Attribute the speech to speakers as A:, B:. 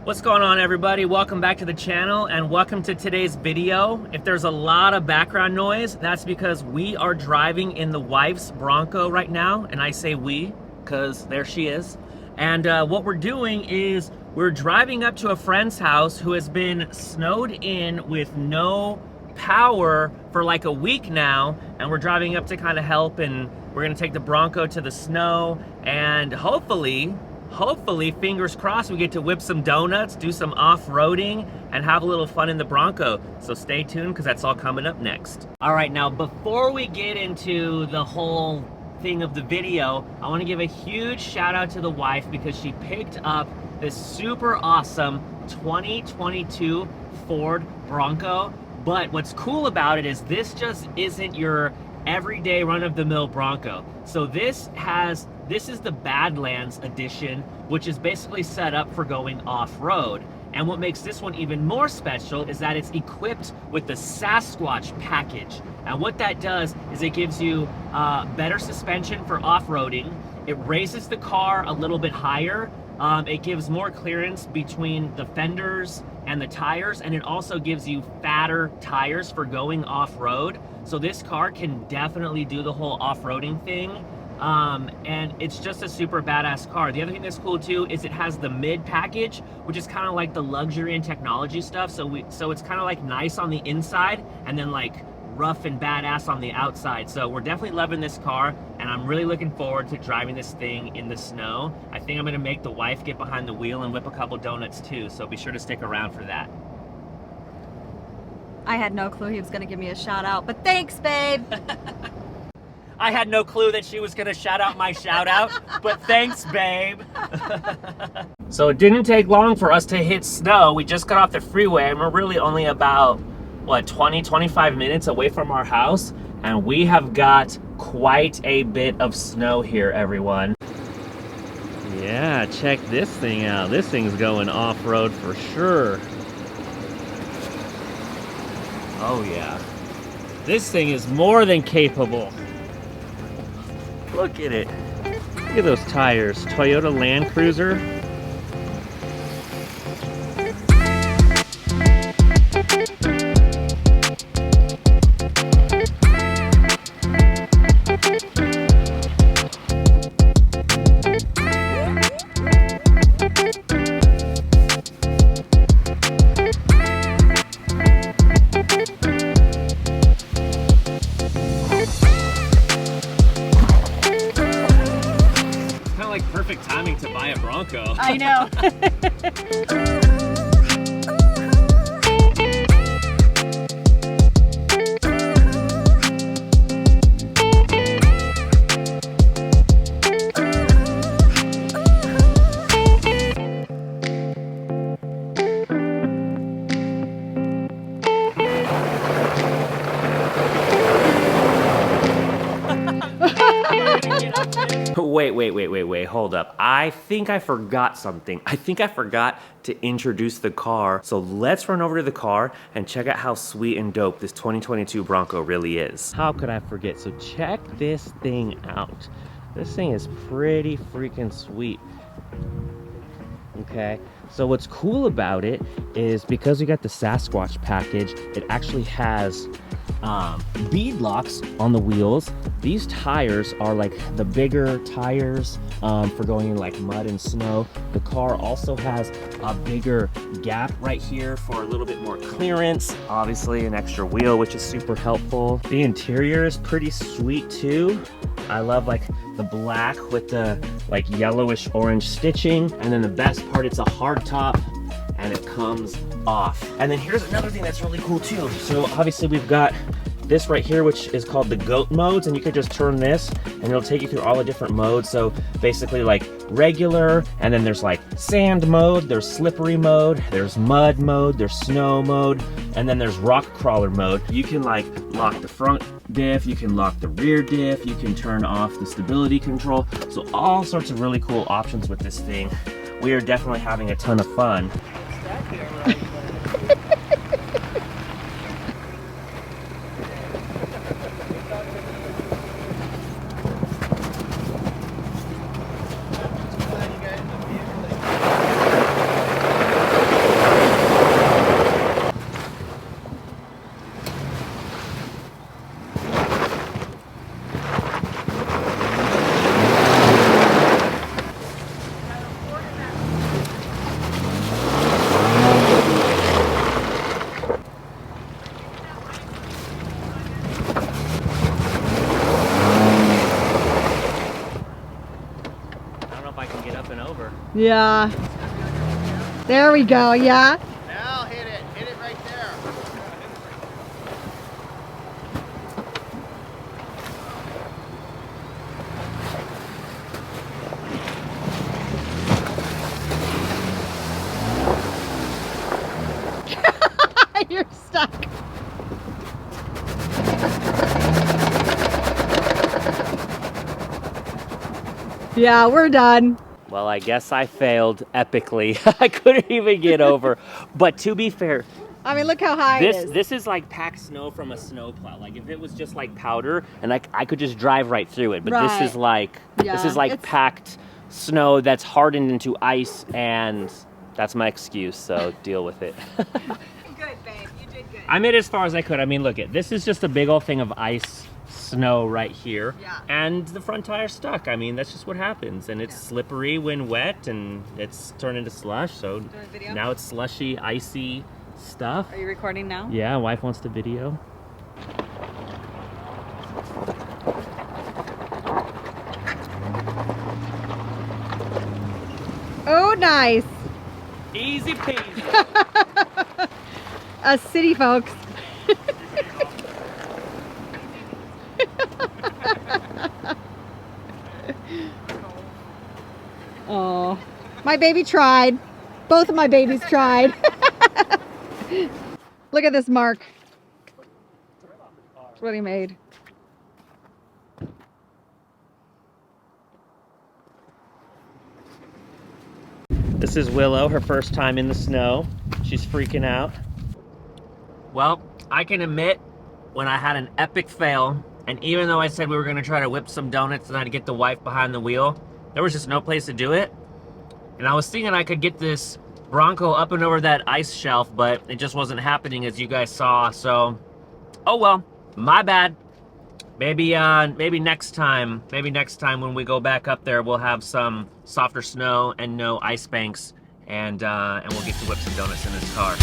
A: What's going on, everybody? Welcome back to the channel and welcome to today's video. If there's a lot of background noise, that's because we are driving in the wife's Bronco right now, and I say we because there she is. And what we're doing is we're driving up to a friend's house who has been snowed in with no power for like a week now, and we're driving up to kind of help, and we're gonna take the Bronco to the snow, and hopefully, fingers crossed, we get to whip some donuts, do some off-roading, and have a little fun in the Bronco. So stay tuned, because that's all coming up next. All right, now before we get into the whole thing of the video, I want to give a huge shout out to the wife because she picked up this super awesome 2022 Ford Bronco. But what's cool about it is this just isn't your everyday run-of-the-mill Bronco. So this is the Badlands edition, which is basically set up for going off-road. And what makes this one even more special is that it's equipped with the Sasquatch package. And what that does is it gives you better suspension for off-roading. It raises the car a little bit higher. It gives more clearance between the fenders and the tires, and it also gives you fatter tires for going off-road. So this car can definitely do the whole off-roading thing. And it's just a super badass car. The other thing that's cool too is it has the mid package, which is kind of like the luxury and technology stuff. So it's kind of like nice on the inside and then like rough and badass on the outside. So we're definitely loving this car, and I'm really looking forward to driving this thing in the snow. I think I'm gonna make the wife get behind the wheel and whip a couple donuts too, so be sure to stick around for that.
B: I had no clue he was gonna give me a shout out, but thanks, babe.
A: I had no clue that she was gonna shout out my shout out, but thanks, babe. So it didn't take long for us to hit snow. We just got off the freeway, and we're really only about, what, 20-25 minutes away from our house, and we have got quite a bit of snow here, everyone. Yeah, check this thing out. This thing's going off-road for sure. Oh yeah, this thing is more than capable. Look at it. Look at those tires. Toyota Land Cruiser. Perfect timing to buy a Bronco.
B: I know.
A: Wait, hold up. I think I forgot something. I think I forgot to introduce the car. So let's run over to the car and check out how sweet and dope this 2022 Bronco really is. How could I forget? So check this thing out. This thing is pretty freaking sweet. Okay, so what's cool about it is because we got the Sasquatch package, it actually has bead locks on the wheels. These tires are like the bigger tires for going in like mud and snow. The car also has a bigger gap right here for a little bit more clearance. Obviously an extra wheel, which is super helpful. The interior is pretty sweet too. I love like the black with the like yellowish orange stitching, and then the best part, it's a hard top and it comes off. And then here's another thing that's really cool too. So obviously we've got this right here, which is called the GOAT modes, and you could just turn this and it'll take you through all the different modes. So basically like regular, and then there's like sand mode, there's slippery mode, there's mud mode, there's snow mode, and then there's rock crawler mode. You can like lock the front diff, you can lock the rear diff, you can turn off the stability control. So all sorts of really cool options with this thing. We are definitely having a ton of fun.
B: Yeah. There we go, yeah.
C: Now hit it. Hit it right there.
B: You're stuck. Yeah, we're done.
A: Well, I guess I failed epically. I couldn't even get over. But to be fair,
B: I mean, look how high it is.
A: this is like packed snow from a snowplow. Like if it was just like powder, and I could just drive right through it. But
B: Right.
A: this is like
B: Yeah,
A: packed snow that's hardened into ice, and that's my excuse. So deal with it.
B: Good, babe. You did good.
A: I made it as far as I could. I mean, look, this is just a big old thing of ice, snow right here.
B: Yeah.
A: And the front tire's stuck. I mean, that's just what happens. And it's slippery when wet, and it's turned into slush. So
B: Doing a video?
A: now it's slushy, icy stuff.
B: Are you recording now?
A: Yeah, wife wants the video.
B: Oh, nice.
A: Easy peasy.
B: Us city folks. Oh, my baby tried. Both of my babies tried. Look at this mark. That's what he made.
A: This is Willow, her first time in the snow. She's freaking out. Well, I can admit when I had an epic fail, and even though I said we were gonna try to whip some donuts and I'd get the wife behind the wheel, there was just no place to do it. And I was thinking I could get this Bronco up and over that ice shelf, but it just wasn't happening as you guys saw. So, oh well, my bad. Maybe next time when we go back up there, we'll have some softer snow and no ice banks, and we'll get to whip some donuts in this car.